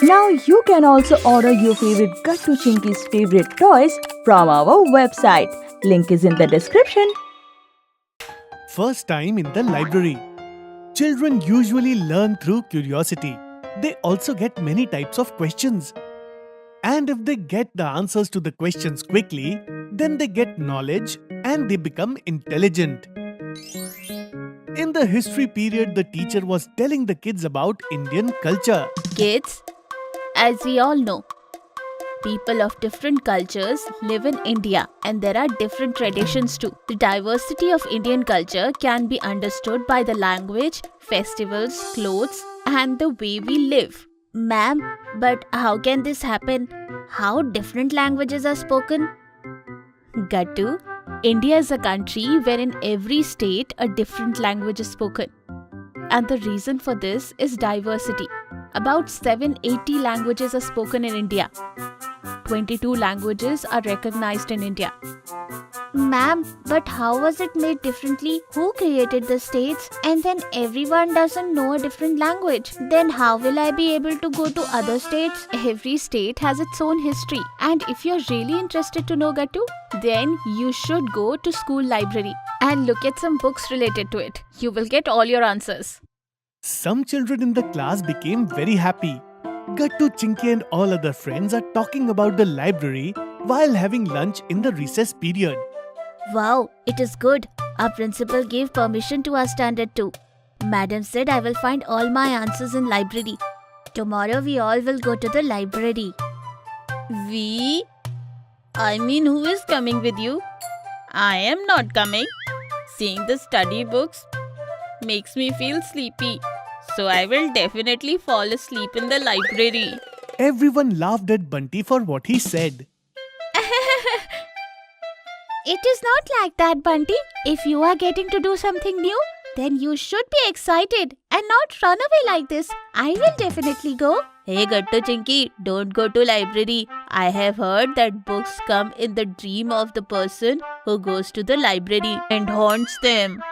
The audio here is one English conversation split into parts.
Now you can also order your favorite Gattu Chinky's favorite toys from our website. Link is in the description. First time in the library. Children usually learn through curiosity. They also get many types of questions. And if they get the answers to the questions quickly, then they get knowledge and they become intelligent. In the history period, the teacher was telling the kids about Indian culture. Kids, as we all know, people of different cultures live in India and there are different traditions too. The diversity of Indian culture can be understood by the language, festivals, clothes, and the way we live. Ma'am, but how can this happen? How different languages are spoken? Gattu, India is a country where in every state a different language is spoken. And the reason for this is diversity. About 780 languages are spoken in India. 22 languages are recognized in India. Ma'am, but how was it made differently? Who created the states? And then everyone doesn't know a different language. Then how will I be able to go to other states? Every state has its own history. And if you're really interested to know Gattu, then you should go to school library and look at some books related to it. You will get all your answers. Some children in the class became very happy. Gattu, Chinky and all other friends are talking about the library while having lunch in the recess period. Wow, it is good. Our principal gave permission to us standard 2. Madam said I will find all my answers in library. Tomorrow we all will go to the library. We? I mean, who is coming with you? I am not coming. Seeing the study books makes me feel sleepy. So I will definitely fall asleep in the library. Everyone laughed at Bunty for what he said. It is not like that, Bunty. If you are getting to do something new, then you should be excited and not run away like this. I will definitely go. Hey Gattu Chinky, don't go to library. I have heard that books come in the dream of the person who goes to the library and haunts them.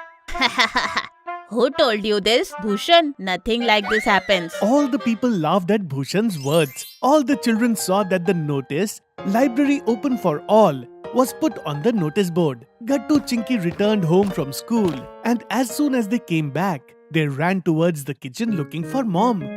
Who told you this? Bhushan, nothing like this happens. All the people laughed at Bhushan's words. All the children saw that the notice, "Library open for all," was put on the notice board. Gattu, Chinky returned home from school, and as soon as they came back, they ran towards the kitchen looking for mom.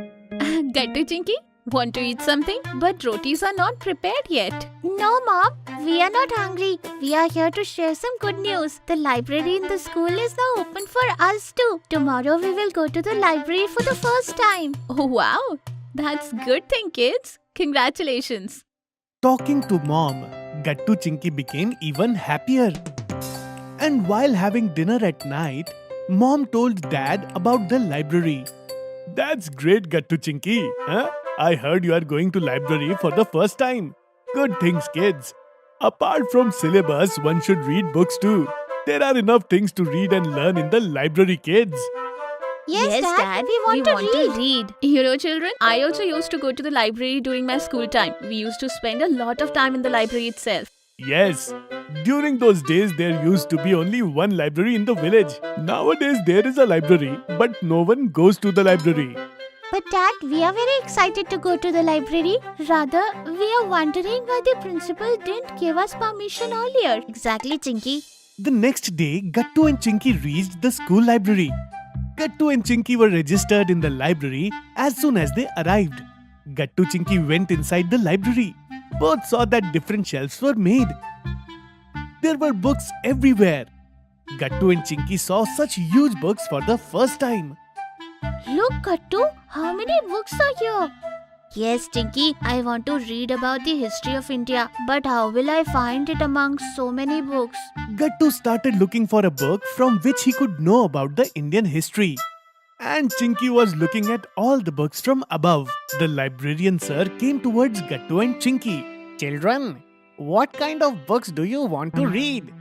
Gattu Chinky, want to eat something? But rotis are not prepared yet. No, Mom. We are not hungry. We are here to share some good news. The library in the school is now open for us too. Tomorrow we will go to the library for the first time. Oh, wow. That's good thing, kids. Congratulations. Talking to mom, Gattu, Chinky became even happier. And while having dinner at night, mom told dad about the library. That's great, Gattu, Chinky. Huh? I heard you are going to library for the first time. Good things, kids. Apart from syllabus, one should read books too. There are enough things to read and learn in the library, kids. Yes, Dad, we want to read. You know, children, I also used to go to the library during my school time. We used to spend a lot of time in the library itself. Yes, during those days there used to be only one library in the village. Nowadays there is a library, but no one goes to the library. But Dad, we are very excited to go to the library. Rather, we are wondering why the principal didn't give us permission earlier. Exactly, Chinky. The next day, Gattu and Chinky reached the school library. Gattu and Chinky were registered in the library as soon as they arrived. Gattu, Chinky went inside the library. Both saw that different shelves were made. There were books everywhere. Gattu and Chinky saw such huge books for the first time. Look, Gattu, how many books are here? Yes, Chinky, I want to read about the history of India. But how will I find it among so many books? Gattu started looking for a book from which he could know about the Indian history. And Chinky was looking at all the books from above. The librarian sir came towards Gattu and Chinky. Children, what kind of books do you want to read?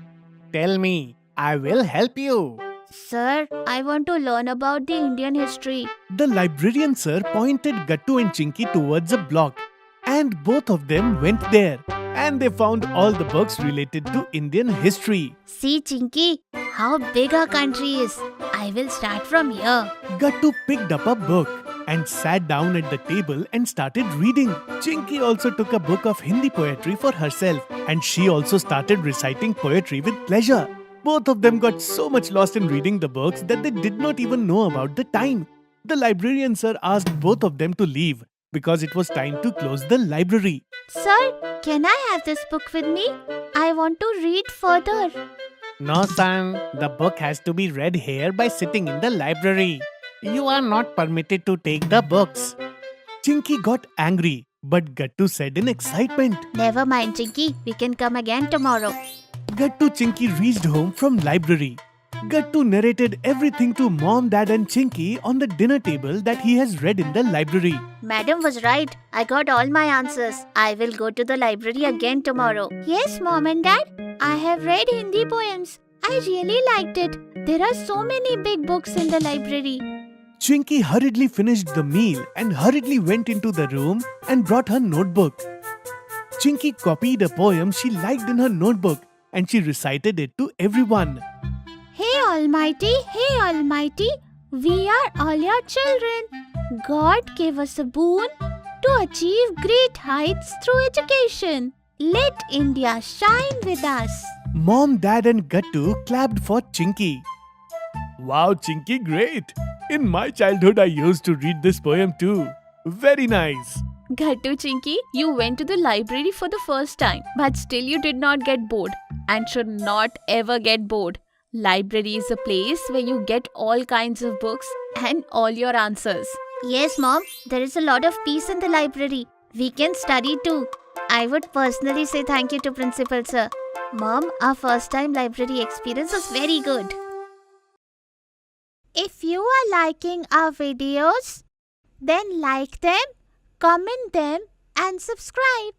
Tell me, I will help you. Sir, I want to learn about the Indian history. The librarian sir pointed Gattu and Chinky towards a block. And both of them went there. And they found all the books related to Indian history. See, Chinky, how big our country is. I will start from here. Gattu picked up a book. and sat down at the table and started reading. Chinky also took a book of Hindi poetry for herself, and she also started reciting poetry with pleasure. Both of them got so much lost in reading the books that they did not even know about the time. The librarian sir asked both of them to leave because it was time to close the library. Sir, can I have this book with me? I want to read further. No, son. The book has to be read here by sitting in the library. You are not permitted to take the books. Chinky got angry, but Gattu said in excitement. Never mind, Chinky. We can come again tomorrow. Gattu Chinky reached home from library. Gattu narrated everything to Mom, Dad and Chinky on the dinner table that he has read in the library. Madam was right. I got all my answers. I will go to the library again tomorrow. Yes, Mom and Dad. I have read Hindi poems. I really liked it. There are so many big books in the library. Chinky hurriedly finished the meal and hurriedly went into the room and brought her notebook. Chinky copied a poem she liked in her notebook and she recited it to everyone. Hey Almighty, we are all your children. God gave us a boon to achieve great heights through education. Let India shine with us. Mom, Dad and Gattu clapped for Chinky. Wow, Chinky, great! In my childhood, I used to read this poem too. Very nice. Gattu Chinky, you went to the library for the first time, but still you did not get bored and should not ever get bored. Library is a place where you get all kinds of books and all your answers. Yes, Mom. There is a lot of peace in the library. We can study too. I would personally say thank you to Principal Sir. Mom, our first time library experience was very good. If you are liking our videos, then like them, comment them and subscribe.